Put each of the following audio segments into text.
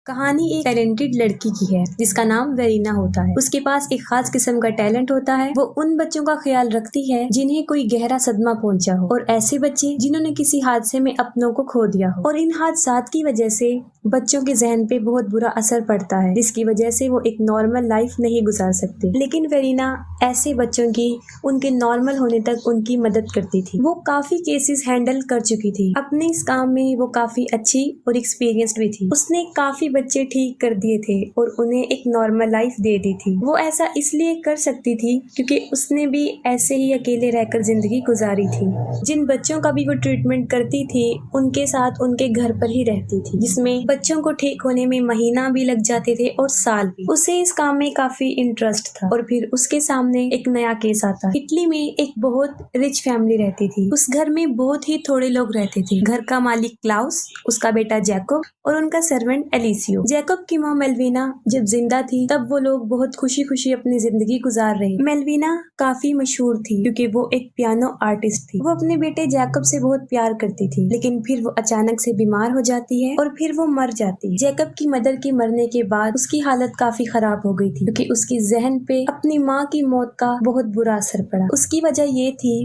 कहानी एक टैलेंटेड लड़की की है जिसका नाम वेरीना होता है। उसके पास एक खास किस्म का टैलेंट होता है। वो उन बच्चों का ख्याल रखती है जिन्हें कोई गहरा सदमा पहुंचा हो और ऐसे बच्चे जिन्होंने किसी हादसे में अपनों को खो दिया हो और इन हादसात की वजह से बच्चों के जहन पे बहुत बुरा असर पड़ता है, जिसकी वजह से वो एक नॉर्मल लाइफ नहीं गुजार सकते। लेकिन वेरीना ऐसे बच्चों की उनके नॉर्मल होने तक उनकी मदद करती थी। वो काफी केसेस हैंडल कर चुकी थी। अपने इस काम में वो काफी अच्छी और एक्सपीरियंस्ड भी थी। उसने काफी बच्चे ठीक कर दिए थे और उन्हें एक नॉर्मल लाइफ दे दी थी। वो ऐसा इसलिए कर सकती थी क्योंकि उसने भी ऐसे ही अकेले रहकर जिंदगी गुजारी थी। जिन बच्चों का भी वो ट्रीटमेंट करती थी उनके साथ उनके घर पर ही रहती थी, जिसमें बच्चों को ठीक होने में महीना भी लग जाते थे और साल भी। उसे इस काम में काफी इंटरेस्ट था। और फिर उसके सामने एक नया केस आता है। इटली में एक बहुत रिच फैमिली रहती थी। उस घर में बहुत ही थोड़े लोग रहते थे। घर का मालिक क्लाउस, उसका बेटा जैकब और उनका सर्वेंट एलिसियो। जैकब की माँ मेलविना जब जिंदा थी तब वो लोग बहुत खुशी खुशी अपनी जिंदगी गुजार रहे। मेलविना काफी मशहूर थी क्योंकि वो एक पियानो आर्टिस्ट थी। वो अपने बेटे जैकब से बहुत प्यार करती थी, लेकिन फिर वो अचानक से बीमार हो जाती है और फिर वो मर जाती है। जैकब की मदर के मरने के बाद उसकी हालत काफी खराब हो गई थी क्योंकि उसकी जहन पे अपनी माँ की मौत का बहुत बुरा असर पड़ा। उसकी वजह ये थी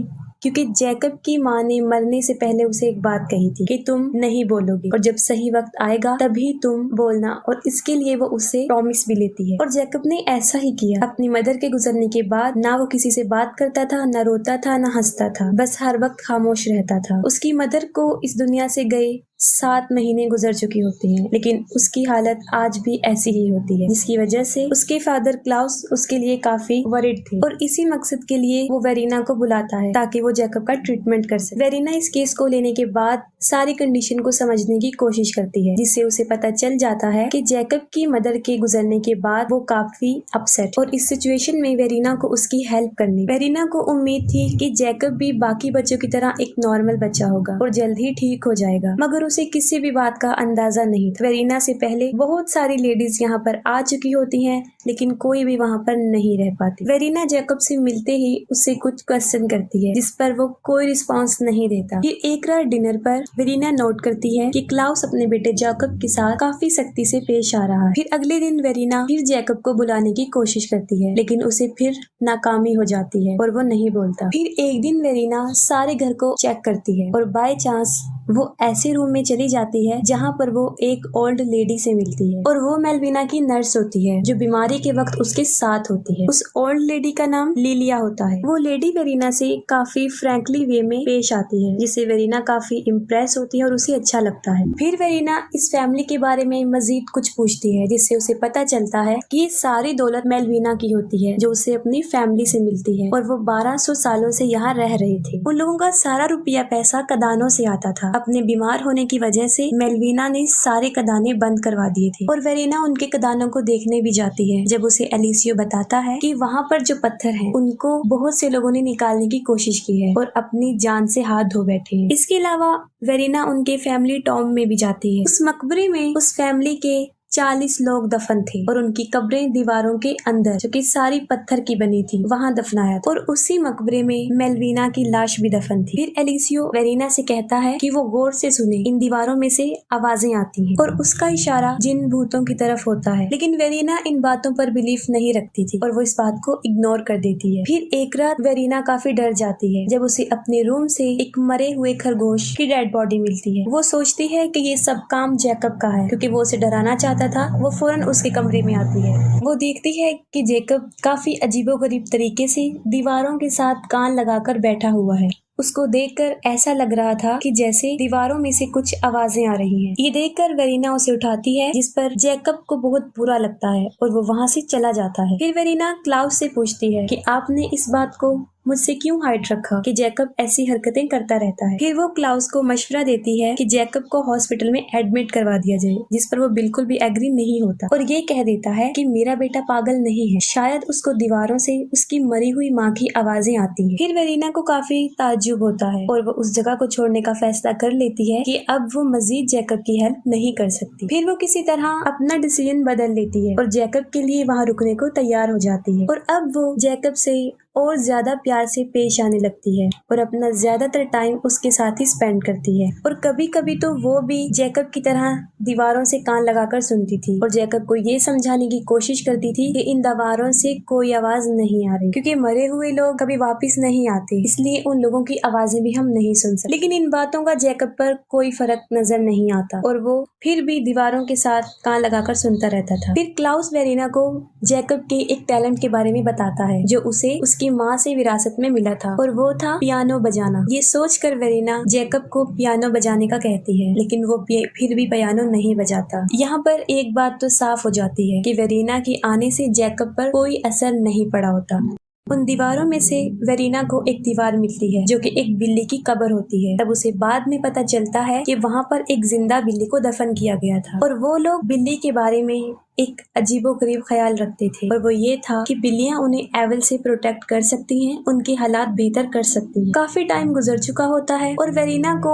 क्योंकि जैकब की माँ ने मरने से पहले उसे एक बात कही थी कि तुम नहीं बोलोगी और जब सही वक्त आएगा तभी तुम बोलना, और इसके लिए वो उससे प्रॉमिस भी लेती है। और जैकब ने ऐसा ही किया। अपनी मदर के गुजरने के बाद ना वो किसी से बात करता था, ना रोता था, ना हंसता था, बस हर वक्त खामोश रहता था। उसकी मदर को इस दुनिया से गए 7 महीने गुजर चुकी होती हैं, लेकिन उसकी हालत आज भी ऐसी ही होती है, जिसकी वजह से उसके फादर क्लाउस उसके लिए काफी वरिड थे। और इसी मकसद के लिए वो वेरीना को बुलाता है ताकि वो जैकब का ट्रीटमेंट कर सके। वेरीना इस केस को लेने के बाद सारी कंडीशन को समझने की कोशिश करती है, जिससे उसे पता चल जाता है कि जैकब की मदर के गुजरने के बाद वो काफी अपसेट और इस सिचुएशन में वेरीना को उसकी हेल्प करनी। वेरीना को उम्मीद थी कि जैकब भी बाकी बच्चों की तरह एक नॉर्मल बच्चा होगा और जल्द ही ठीक हो जाएगा, मगर उसे किसी भी बात का अंदाजा नहीं था। वेरीना से पहले बहुत सारी लेडीज यहाँ पर आ चुकी होती हैं, लेकिन कोई भी वहाँ पर नहीं रह पाती। वेरीना जैकब से मिलते ही उससे कुछ क्वेश्चन करती है, जिस पर वो कोई रिस्पांस नहीं देता। फिर एक रात डिनर पर वेरीना नोट करती है कि क्लाउस अपने बेटे जैकब के साथ काफी सख्ती से पेश आ रहा है। फिर अगले दिन वेरीना फिर जैकब को बुलाने की कोशिश करती है, लेकिन उसे फिर नाकामी हो जाती है और वो नहीं बोलता। फिर एक दिन वेरीना सारे घर को चेक करती है और बाय चांस वो ऐसे रूम में चली जाती है जहाँ पर वो एक ओल्ड लेडी से मिलती है, और वो मेलविना की नर्स होती है जो बीमारी के वक्त उसके साथ होती है। उस ओल्ड लेडी का नाम लिलिया होता है। वो लेडी वेरीना से काफी फ्रैंकली वे में पेश आती है, जिससे वेरीना काफी इम्प्रेस होती है और उसे अच्छा लगता है। फिर वेरीना इस फैमिली के बारे में मजीद कुछ पूछती है, जिससे उसे पता चलता है कि ये सारी दौलत मेलविना की होती है जो उसे अपनी फैमिली से मिलती है, और वो 1200 सालों से यहाँ रह रहे थे। उन लोगों का सारा रुपया पैसा कदानों से आता था। अपने बीमार होने की वजह से मेलविना ने सारे कदाने बंद करवा दिए थे और वेरीना उनके कदानों को देखने भी जाती है। जब उसे एलिसियो बताता है कि वहाँ पर जो पत्थर हैं उनको बहुत से लोगों ने निकालने की कोशिश की है और अपनी जान से हाथ धो बैठे हैं। इसके अलावा वेरीना उनके फैमिली टॉम में भी जाती है। उस मकबरे में उस फैमिली के 40 लोग दफन थे और उनकी कब्रें दीवारों के अंदर, जो कि सारी पत्थर की बनी थी, वहाँ दफनाया था। और उसी मकबरे में मेलविना की लाश भी दफन थी। फिर एलिसियो वेरीना से कहता है कि वो गौर से सुने, इन दीवारों में से आवाजें आती हैं, और उसका इशारा जिन भूतों की तरफ होता है। लेकिन वेरीना इन बातों पर बिलीफ नहीं रखती थी और वो इस बात को इग्नोर कर देती है। फिर एक रात वेरीना काफी डर जाती है जब उसे अपने रूम से एक मरे हुए खरगोश की डेड बॉडी मिलती है। वो सोचती है कि ये सब काम जैकब का है, क्योंकि वो उसे डराना चाहता था। वो फौरन उसके कमरे में आती है। वो देखती है कि जैकब काफी अजीबोगरीब तरीके से दीवारों के साथ कान लगाकर बैठा हुआ है। उसको देखकर ऐसा लग रहा था कि जैसे दीवारों में से कुछ आवाजें आ रही हैं। ये देखकर वेरीना उसे उठाती है, जिस पर जैकब को बहुत बुरा लगता है और वो वहाँ से चला जाता है। फिर वेरीना क्लाउस से पूछती है कि आपने इस बात को मुझसे क्यों हाइड रखा कि जैकब ऐसी हरकतें करता रहता है। फिर वो क्लाउस को मशवरा देती है कि जैकब को हॉस्पिटल में एडमिट करवा दिया जाए, जिस पर वो बिल्कुल भी एग्री नहीं होता और ये कह देता है कि मेरा बेटा पागल नहीं है, शायद उसको दीवारों से उसकी मरी हुई माँ की आवाजें आती हैं। फिर वेरीना को काफी ताज्जुब होता है और वो उस जगह को छोड़ने का फैसला कर लेती है कि अब वो मजीद जैकब की हेल्प नहीं कर सकती। फिर वो किसी तरह अपना डिसीजन बदल लेती है और जैकब के लिए वहाँ रुकने को तैयार हो जाती है, और अब वो जैकब से और ज्यादा प्यार से पेश आने लगती है और अपना ज्यादातर टाइम उसके साथ ही स्पेंड करती है। और कभी कभी तो वो भी जैकब की तरह दीवारों से कान लगाकर सुनती थी और जैकब को ये समझाने की कोशिश करती थी कि इन दीवारों से कोई आवाज नहीं आ रही, क्योंकि मरे हुए लोग कभी वापस नहीं आते, इसलिए उन लोगों की आवाजें भी हम नहीं सुन सकते। लेकिन इन बातों का जैकब पर कोई फर्क नजर नहीं आता और वो फिर भी दीवारों के साथ कान लगाकर सुनता रहता था। फिर क्लाउस वेरिना को जैकब के एक टैलेंट के बारे में बताता है जो उसे उसकी माँ से विरासत में मिला था, और वो था पियानो बजाना। ये सोचकर वेरिना जैकब को पियानो बजाने का कहती है, लेकिन वो फिर भी पियानो नहीं बजाता। यहाँ पर एक बात तो साफ हो जाती है कि वेरिना के आने से जैकब पर कोई असर नहीं पड़ा होता। उन दीवारों में से वेरिना को एक दीवार मिलती है जो कि एक बिल्ली की कब्र होती है। तब उसे बाद में पता चलता है कि वहाँ पर एक जिंदा बिल्ली को दफन किया गया था और वो लोग बिल्ली के बारे में एक अजीबोगरीब ख्याल रखते थे, और वो ये था कि बिल्लियां उन्हें एविल से प्रोटेक्ट कर सकती हैं, उनके हालात बेहतर कर सकती हैं। काफी टाइम गुजर चुका होता है और वेरिना को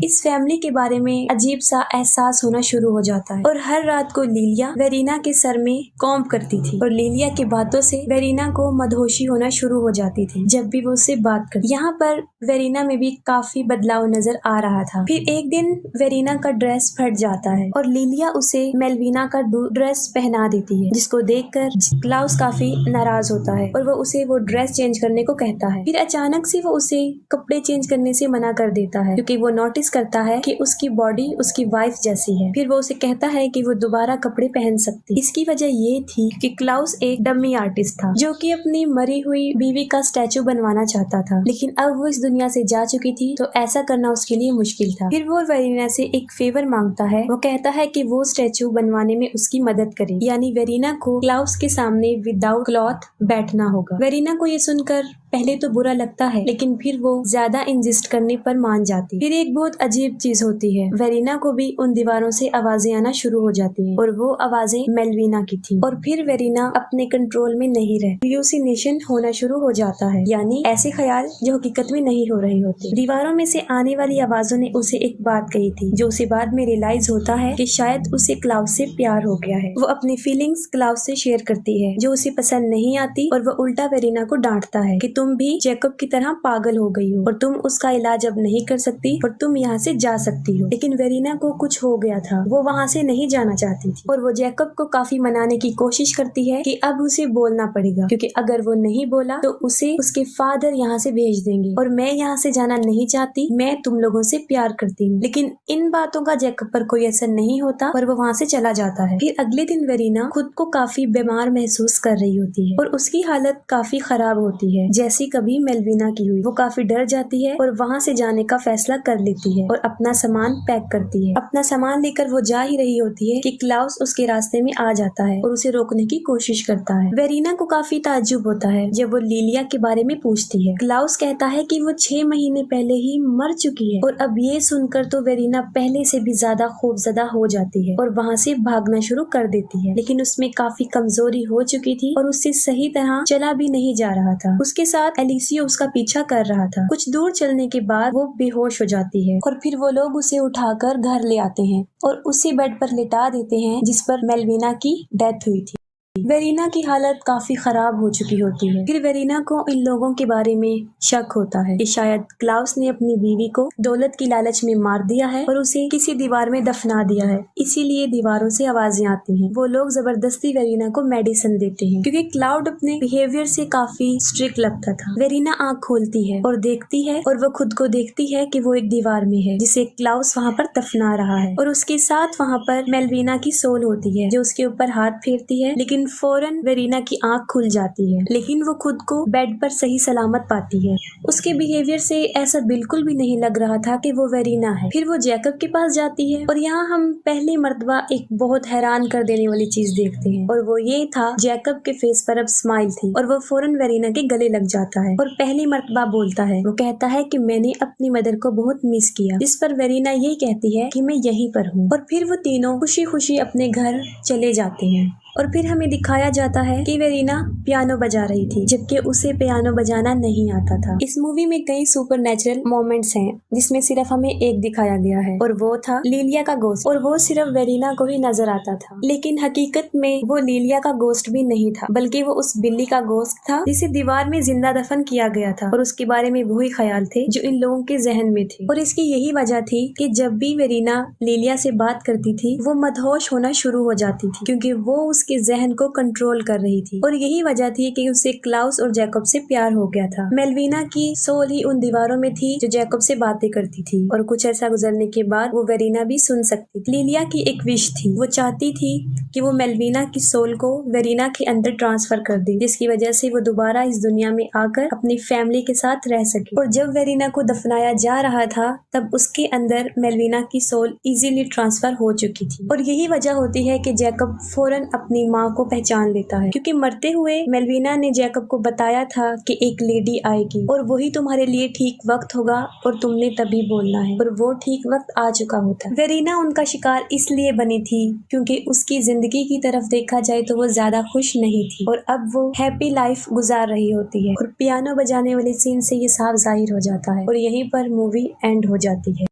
इस फैमिली के बारे में अजीब सा एहसास होना शुरू हो जाता है, और हर रात को लिलिया वेरिना के सर में कॉम्ब करती थी और लिलिया की बातों से वेरिना को मदहोशी होना शुरू हो जाती थी जब भी वो उससे बात करती। यहाँ पर वेरिना में भी काफी बदलाव नजर आ रहा था। फिर एक दिन वेरिना का ड्रेस फट जाता है और लिलिया उसे मेलविना का ड्रेस पहना देती है, जिसको देखकर क्लाउस काफी नाराज होता है और वो उसे वो ड्रेस चेंज करने को कहता है। फिर अचानक से वो उसे कपड़े चेंज करने से मना कर देता है, क्योंकि वो नोटिस करता है कि उसकी बॉडी उसकी वाइफ जैसी है। फिर वो उसे कहता है कि वो दोबारा कपड़े पहन सकती। इसकी वजह ये थी कि क्लाउस एक डमी आर्टिस्ट था जो कि अपनी मरी हुई बीवी का स्टैचू बनवाना चाहता था, लेकिन अब वो इस दुनिया से जा चुकी थी तो ऐसा करना उसके लिए मुश्किल था। फिर वो वेरिना से एक फेवर मांगता है। वो कहता है कि वो स्टैचू बनवाने में उसकी मदद करे, यानी वेरिना को क्लाउस के सामने विदाउट क्लॉथ बैठना होगा। वेरिना को ये सुनकर पहले तो बुरा लगता है, लेकिन फिर वो ज्यादा इंजिस्ट करने पर मान जाती। फिर एक बहुत अजीब चीज होती है, वेरिना को भी उन दीवारों से आवाजें आना शुरू हो जाती हैं और वो आवाजें मेलविना की थी। और फिर वेरिना अपने कंट्रोल में नहीं रह हेलुसिनेशन होना शुरू हो जाता है, यानी ऐसे ख्याल जो हकीकत में नहीं हो रहे होते। दीवारों में से आने वाली आवाजों ने उसे एक बात कही थी जो उसे बाद में रियलाइज होता है कि शायद उसे क्लाउस से प्यार हो गया है। वो अपनी फीलिंग्स क्लाउस से शेयर करती है जो उसे पसंद नहीं आती, और वो उल्टा वेरिना को डांटता है कि तुम भी जैकब की तरह पागल हो गई हो और तुम उसका इलाज अब नहीं कर सकती और तुम यहाँ से जा सकती हो। लेकिन वेरिना को कुछ हो गया था, वो वहाँ से नहीं जाना चाहती थी और वो जैकब को काफी मनाने की कोशिश करती है कि अब उसे बोलना पड़ेगा, क्योंकि अगर वो नहीं बोला तो उसे उसके फादर यहाँ से भेज देंगे और मैं यहाँ से जाना नहीं चाहती, मैं तुम लोगों से प्यार करती हूँ। लेकिन इन बातों का जैकब पर कोई असर नहीं होता और वो वहाँ से चला जाता है। फिर अगले दिन वेरिना खुद को काफी बीमार महसूस कर रही होती है और उसकी हालत काफी खराब होती है, जैसी कभी मेलविना की हुई। वो काफी डर जाती है और वहाँ से जाने का फैसला कर लेती है और अपना सामान पैक करती है। अपना सामान लेकर वो जा ही रही होती है कि क्लाउस उसके रास्ते में आ जाता है और उसे रोकने की कोशिश करता है। वेरिना को काफी ताज्जुब होता है जब वो लिलिया के बारे में पूछती है। क्लाउस कहता है कि वो 6 महीने पहले ही मर चुकी है, और अब ये सुनकर तो वेरिना पहले से भी ज्यादा खौफजदा हो जाती है और वहाँ से भागना शुरू कर देती है। लेकिन उसमें काफी कमजोरी हो चुकी थी और उससे सही तरह चला भी नहीं जा रहा था। उसके साथ एलिसियो उसका पीछा कर रहा था। कुछ दूर चलने के बाद वो बेहोश हो जाती है और फिर वो लोग उसे उठाकर घर ले आते हैं और उसी बेड पर लिटा देते हैं जिस पर मेलविना की डेथ हुई थी। वेरिना की हालत काफी खराब हो चुकी होती है। फिर वेरिना को इन लोगों के बारे में शक होता है कि शायद क्लाउस ने अपनी बीवी को दौलत की लालच में मार दिया है और उसे किसी दीवार में दफना दिया है, इसीलिए दीवारों से आवाजें आती हैं। वो लोग जबरदस्ती वेरिना को मेडिसिन देते हैं क्योंकि क्लाउड अपने बिहेवियर से काफी स्ट्रिक्ट लगता था। वेरिना आँख खोलती है और देखती है और वो खुद को देखती है कि वो एक दीवार में है जिसे क्लाउस वहाँ पर दफना रहा है, और उसके साथ वहाँ पर मेलविना की सोल होती है जो उसके ऊपर हाथ फेरती है। लेकिन फौरन वेरिना की आंख खुल जाती है, लेकिन वो खुद को बेड पर सही सलामत पाती है। उसके बिहेवियर से ऐसा बिल्कुल भी नहीं लग रहा था कि वो वेरिना है। फिर वो जैकब के पास जाती है और यहाँ हम पहली मर्तबा एक बहुत हैरान कर देने वाली चीज देखते हैं, और वो ये था जैकब के फेस पर अब स्माइल थी और वो फौरन वेरिना के गले लग जाता है और पहली मर्तबा बोलता है। वो कहता है कि मैंने अपनी मदर को बहुत मिस किया, जिस पर वेरिना यही कहती है कि मैं यहीं पर हूँ। और फिर वो तीनों खुशी खुशी अपने घर चले जाते हैं और फिर हमें दिखाया जाता है कि वेरिना पियानो बजा रही थी, जबकि उसे पियानो बजाना नहीं आता था। इस मूवी में कई सुपरनैचुरल मोमेंट्स हैं, जिसमें सिर्फ हमें एक दिखाया गया है और वो था लिलिया का गोश्त, और वो सिर्फ वेरिना को ही नजर आता था। लेकिन हकीकत में वो लिलिया का गोश्त भी नहीं था, बल्कि वो उस बिल्ली का गोश्त था जिसे दीवार में जिंदा दफन किया गया था, और उसके बारे में वही ख्याल थे जो इन लोगों के जहन में थे। और इसकी यही वजह थी कि जब भी वेरिना लिलिया से बात करती थी वो मदहोश होना शुरू हो जाती थी, क्योंकि वो उसके जहन को कंट्रोल कर रही थी। और यही वजह थी कि उसे क्लाउस और जैकब से प्यार हो गया था। मेलविना की सोल ही उन दीवारों में थी जो जैकब से बातें करती थी, और कुछ ऐसा गुजरने के बाद वो वेरिना भी सुन सकती थी। लिलिया की एक विश थी, वो चाहती थी कि वो मेलविना की सोल को वेरिना के अंदर ट्रांसफर कर दे, जिसकी वजह से वो दोबारा इस दुनिया में आकर अपनी फैमिली के साथ रह सके। और जब वेरिना को दफनाया जा रहा था तब उसके अंदर मेलविना की सोल इजीली ट्रांसफर हो चुकी थी। और यही वजह होती है कि जैकब फौरन अपनी माँ को पहचान लेता है, क्योंकि मरते हुए मेलविना ने जैकब को बताया था कि एक लेडी आएगी और वही तुम्हारे लिए ठीक वक्त होगा और तुमने तभी बोलना है, और वो ठीक वक्त आ चुका होता है। वेरिना उनका शिकार इसलिए बनी थी क्योंकि उसकी जिंदगी की तरफ देखा जाए तो वो ज्यादा खुश नहीं थी, और अब वो हैप्पी लाइफ गुजार रही होती है। और पियानो बजाने वाले सीन से ये साफ जाहिर हो जाता है, और यहीं पर मूवी एंड हो जाती है।